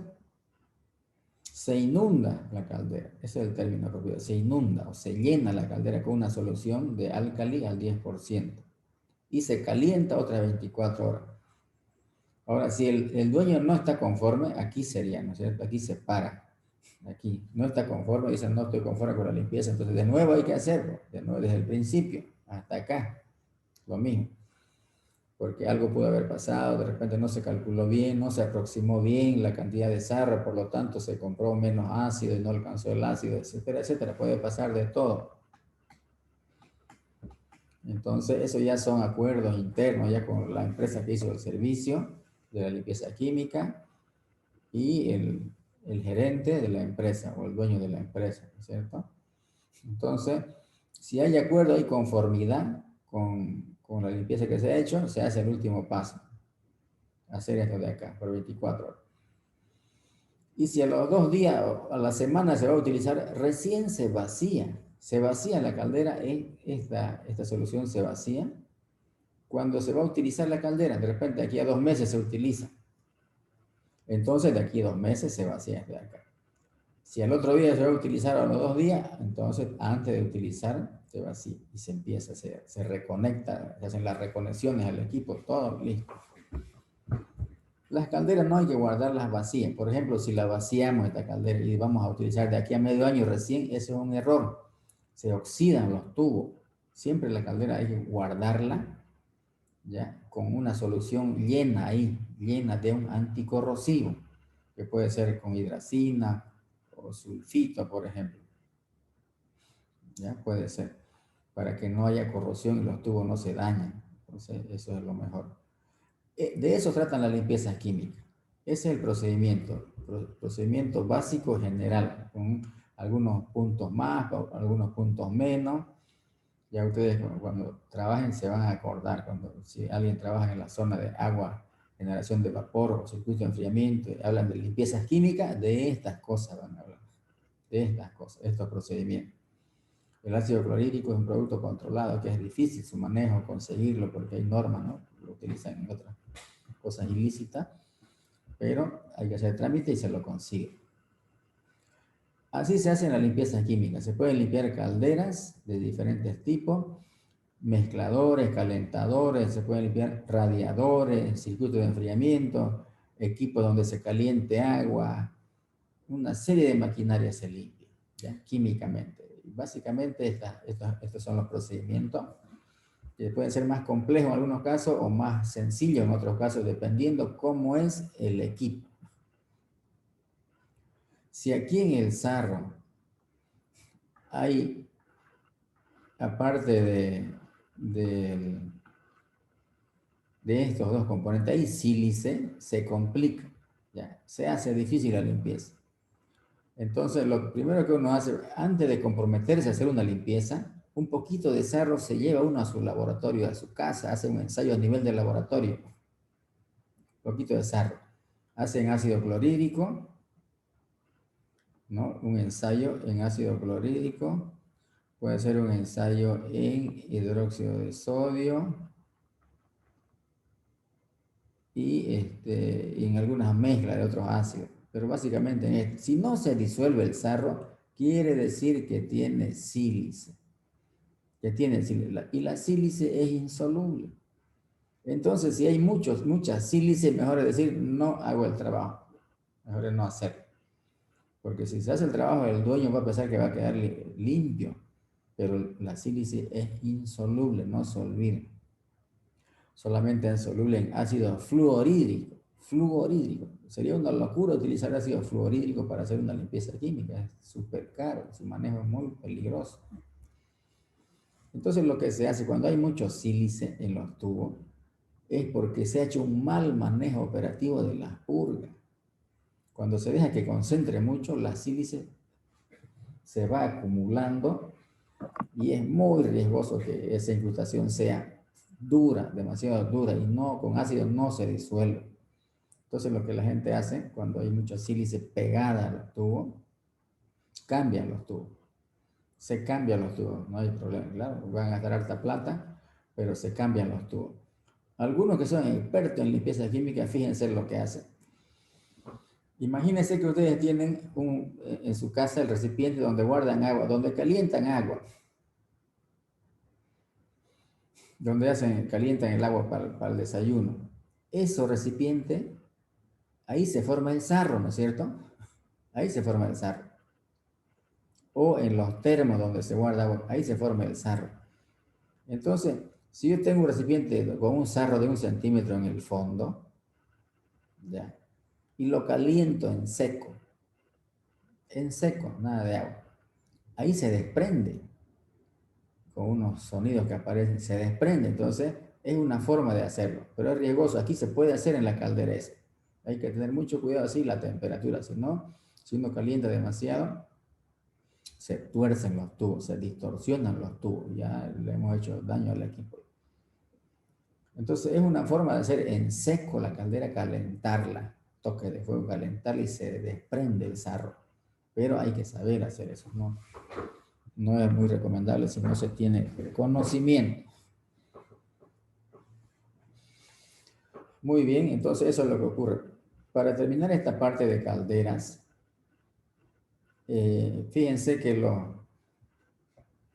A: se inunda la caldera, ese es el término apropiado, se inunda o se llena la caldera con una solución de álcali al 10% y se calienta otras 24 horas. Ahora, si el dueño no está conforme, aquí sería, ¿no es cierto? Aquí se para. Aquí no está conforme, dice no estoy conforme con la limpieza, entonces de nuevo hay que hacerlo, de nuevo desde el principio hasta acá, lo mismo. porque algo pudo haber pasado, de repente no se calculó bien, no se aproximó bien la cantidad de sarro, por lo tanto se compró menos ácido y no alcanzó el ácido, etcétera, etcétera. Puede pasar de todo. Entonces, eso ya son acuerdos internos, ya con la empresa que hizo el servicio de la limpieza química y el gerente de la empresa o el dueño de la empresa, ¿cierto? Entonces, si hay acuerdo y conformidad con la limpieza que se ha hecho, se hace el último paso. Hacer esto de acá, por 24 horas. Y si a los 2 días o a la semana se va a utilizar, recién se vacía. Se vacía la caldera, esta solución se vacía. Cuando se va a utilizar la caldera, de repente aquí a 2 meses se utiliza. Entonces de aquí a 2 meses se vacía de acá. Si al otro día se va a utilizar a los 2 días, entonces antes de utilizar se vacía y se empieza, se reconecta, se hacen las reconexiones al equipo, todo listo. Las calderas no hay que guardarlas vacías. Por ejemplo, si la vaciamos esta caldera y vamos a utilizar de aquí a medio año recién, eso es un error. Se oxidan los tubos. Siempre la caldera hay que guardarla ya con una solución llena ahí, llena de un anticorrosivo, que puede ser con hidracina o sulfito, por ejemplo. Ya puede ser, para que no haya corrosión y los tubos no se dañen. Entonces, eso es lo mejor. De eso tratan las limpiezas químicas. Ese es el procedimiento básico general, con algunos puntos más, algunos puntos menos. Ya ustedes cuando trabajen se van a acordar, si alguien trabaja en la zona de agua, generación de vapor o circuito de enfriamiento, y hablan de limpiezas químicas, de estas cosas van a hablar, de estas cosas, estos procedimientos. El ácido clorhídrico es un producto controlado, que es difícil su manejo, conseguirlo, porque hay normas, ¿no? Lo utilizan en otras cosas ilícitas, pero hay que hacer trámite y se lo consigue. Así se hacen las limpiezas químicas. Se pueden limpiar calderas de diferentes tipos, mezcladores, calentadores, se pueden limpiar radiadores, circuitos de enfriamiento, equipos donde se caliente agua, una serie de maquinaria se limpia, ¿ya? Químicamente. Básicamente estos son los procedimientos, que pueden ser más complejos en algunos casos o más sencillos en otros casos, dependiendo cómo es el equipo. Si aquí en el sarro hay, aparte de estos dos componentes, hay sílice, se complica, ¿ya? Se hace difícil la limpieza. Entonces, lo primero que uno hace, antes de comprometerse a hacer una limpieza, un poquito de sarro se lleva uno a su laboratorio, a su casa, hace un ensayo a nivel de laboratorio. Un poquito de sarro. Hacen ácido clorhídrico, ¿no? Un ensayo en ácido clorhídrico. Puede ser un ensayo en hidróxido de sodio. Y en algunas mezclas de otros ácidos. Pero básicamente, si no se disuelve el sarro, quiere decir que tiene sílice. Y la sílice es insoluble. Entonces, si hay mucha sílice, mejor es decir, no hago el trabajo. Mejor es no hacerlo. Porque si se hace el trabajo, el dueño va a pensar que va a quedar limpio. Pero la sílice es insoluble, no se olviden. Solamente es soluble en ácido fluorhídrico. Fluorhídrico. Sería una locura utilizar ácido fluorhídrico para hacer una limpieza química. Es súper caro, su manejo es muy peligroso. Entonces lo que se hace cuando hay mucho sílice en los tubos es porque se ha hecho un mal manejo operativo de las purgas. Cuando se deja que concentre mucho, la sílice se va acumulando y es muy riesgoso que esa incrustación sea dura, demasiado dura, y no, con ácido no se disuelve. Entonces lo que la gente hace cuando hay mucha sílice pegada al tubo, cambian los tubos. Se cambian los tubos, no hay problema, claro, van a gastar harta plata, pero se cambian los tubos. Algunos que son expertos en limpieza química, fíjense lo que hacen. Imagínense que ustedes tienen en su casa el recipiente donde guardan agua, donde calientan agua, donde calientan el agua para el desayuno. Esos recipientes, ahí se forma el sarro, ¿no es cierto? Ahí se forma el sarro. O en los termos donde se guarda agua, ahí se forma el sarro. Entonces, Si yo tengo un recipiente con un sarro de 1 centímetro en el fondo, ¿ya? Y lo caliento en seco, nada de agua. Ahí se desprende, con unos sonidos que aparecen, se desprende. Entonces, es una forma de hacerlo, pero es riesgoso. Aquí se puede hacer en la caldera esa. Hay que tener mucho cuidado así la temperatura, si no, si uno calienta demasiado, se tuercen los tubos, se distorsionan los tubos. Ya le hemos hecho daño al equipo. Entonces, es una forma de hacer en seco la caldera, calentarla, toque de fuego, calentarla y se desprende el sarro. Pero hay que saber hacer eso, ¿no? No es muy recomendable si no se tiene conocimiento. Muy bien, entonces eso es lo que ocurre. Para terminar esta parte de calderas, fíjense que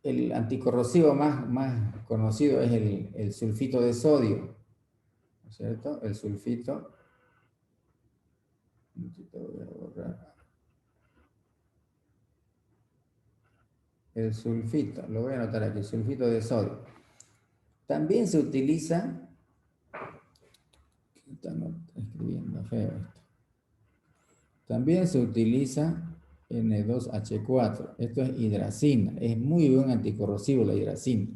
A: el anticorrosivo más conocido es el sulfito de sodio, ¿no es cierto? El sulfito. El sulfito, lo voy a anotar aquí, sulfito de sodio. También se utiliza, está escribiendo feo esto. También se utiliza N2H4. Esto es hidracina. Es muy buen anticorrosivo la hidracina.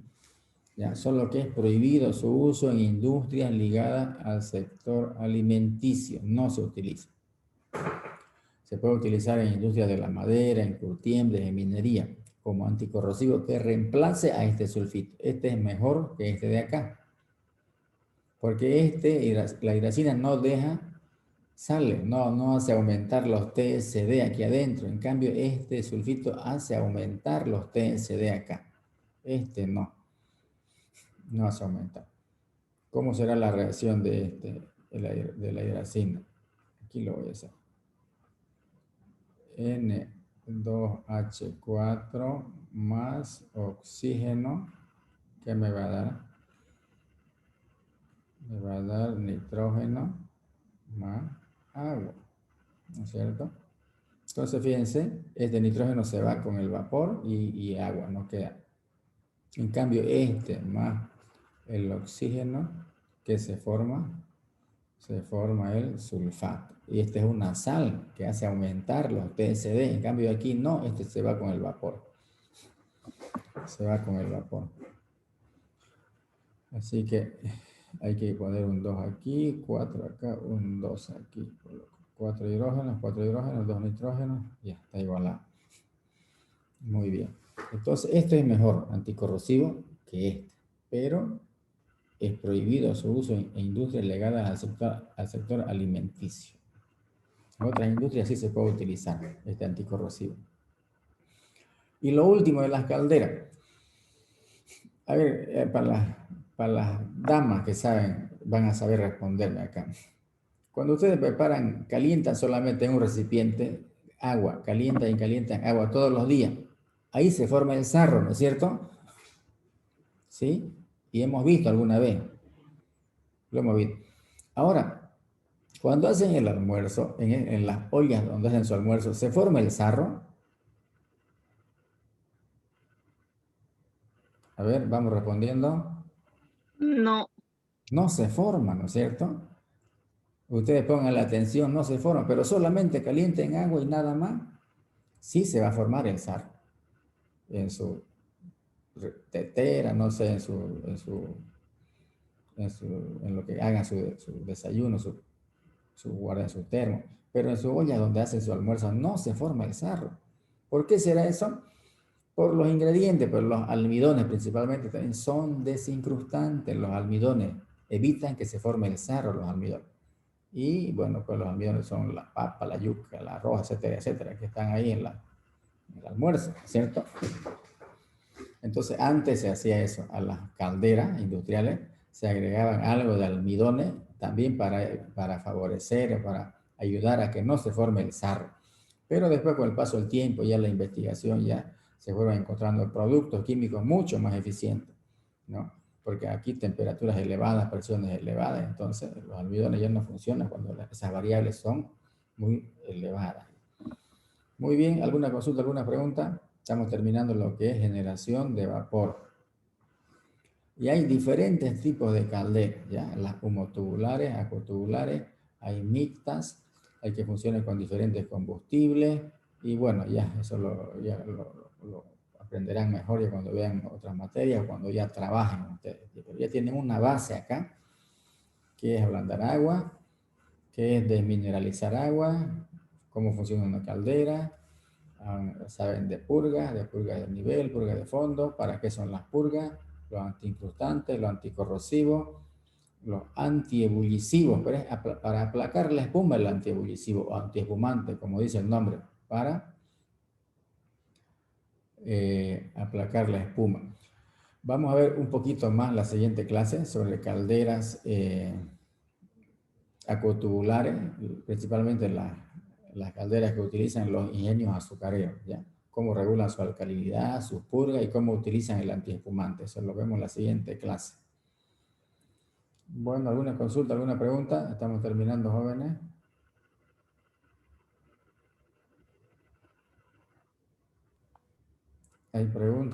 A: Ya, solo que es prohibido su uso en industrias ligadas al sector alimenticio. No se utiliza. Se puede utilizar en industrias de la madera, en curtiembres, en minería, como anticorrosivo que reemplace a este sulfito. Este es mejor que este de acá. Porque la hidracina no deja sale, no hace aumentar los TSD aquí adentro. En cambio, este sulfito hace aumentar los TSD acá. Este no hace aumentar. ¿Cómo será la reacción de la hidracina? Aquí lo voy a hacer. N2H4 más oxígeno, ¿qué me va a dar? Me va a dar nitrógeno más agua, ¿no es cierto? Entonces, fíjense, este nitrógeno se va con el vapor y agua, no queda. En cambio, más el oxígeno que se forma el sulfato. Y este es una sal que hace aumentar los TSD. En cambio, aquí no, este se va con el vapor. Se va con el vapor. Así que hay que poner un 2 aquí, 4 acá, un 2 aquí. 4 hidrógenos, 2 nitrógenos, ya está igualado. Muy bien. Entonces, este es mejor anticorrosivo que este, pero es prohibido su uso en industrias ligadas al sector alimenticio. En otras industrias sí se puede utilizar este anticorrosivo. Y lo último de las calderas. A ver, para las damas que saben, van a saber responderme acá. Cuando ustedes preparan, calientan solamente en un recipiente agua, calientan y calientan agua todos los días. Ahí se forma el sarro, ¿no es cierto? ¿Sí? Y hemos visto alguna vez. Lo hemos visto. Ahora, cuando hacen el almuerzo, en las ollas donde hacen su almuerzo, ¿se forma el sarro? A ver, vamos respondiendo.
B: No.
A: No se forma, ¿no es cierto? Ustedes pongan la atención, no se forma, pero solamente calienten agua y nada más, sí se va a formar el sarro. En su tetera, no sé, en lo que hagan su desayuno, guarden su termo, pero en su olla donde hacen su almuerzo no se forma el sarro. ¿Por qué será eso? Por los ingredientes, pero los almidones principalmente también son desincrustantes. Los almidones evitan que se forme el sarro, los almidones. Y bueno, pues los almidones son la papa, la yuca, el arroz, etcétera, etcétera, que están ahí en el almuerzo, ¿cierto? Entonces, antes se hacía eso, a las calderas industriales se agregaban algo de almidones también para favorecer, para ayudar a que no se forme el sarro. Pero después, con el paso del tiempo, ya la investigación, ya se fueron encontrando productos químicos mucho más eficientes, ¿no? Porque aquí temperaturas elevadas, presiones elevadas, entonces los almidones ya no funcionan cuando esas variables son muy elevadas. Muy bien, ¿alguna consulta, alguna pregunta? Estamos terminando lo que es generación de vapor. Y hay diferentes tipos de calderas, ¿ya? Las humotubulares, acotubulares, hay mixtas, hay que funcionen con diferentes combustibles, y bueno, ya eso lo aprenderán mejor ya cuando vean otras materias o cuando ya trabajen ustedes. Pero ya tienen una base acá, que es ablandar agua, que es desmineralizar agua, cómo funciona una caldera, saben de purgas de nivel, purgas de fondo, para qué son las purgas, los antiincrustantes, los anticorrosivos, los antiebullitivos, pero es para aplacar la espuma el antiebullicivo o antiespumante, como dice el nombre, para aplacar la espuma. Vamos a ver un poquito más la siguiente clase sobre calderas acotubulares, principalmente las calderas que utilizan los ingenios azucareros, ¿ya? Cómo regulan su alcalinidad, sus purgas y cómo utilizan el antiespumante. Eso lo vemos en la siguiente clase. Bueno, ¿alguna consulta, alguna pregunta? Estamos terminando, jóvenes. ¿Hay preguntas?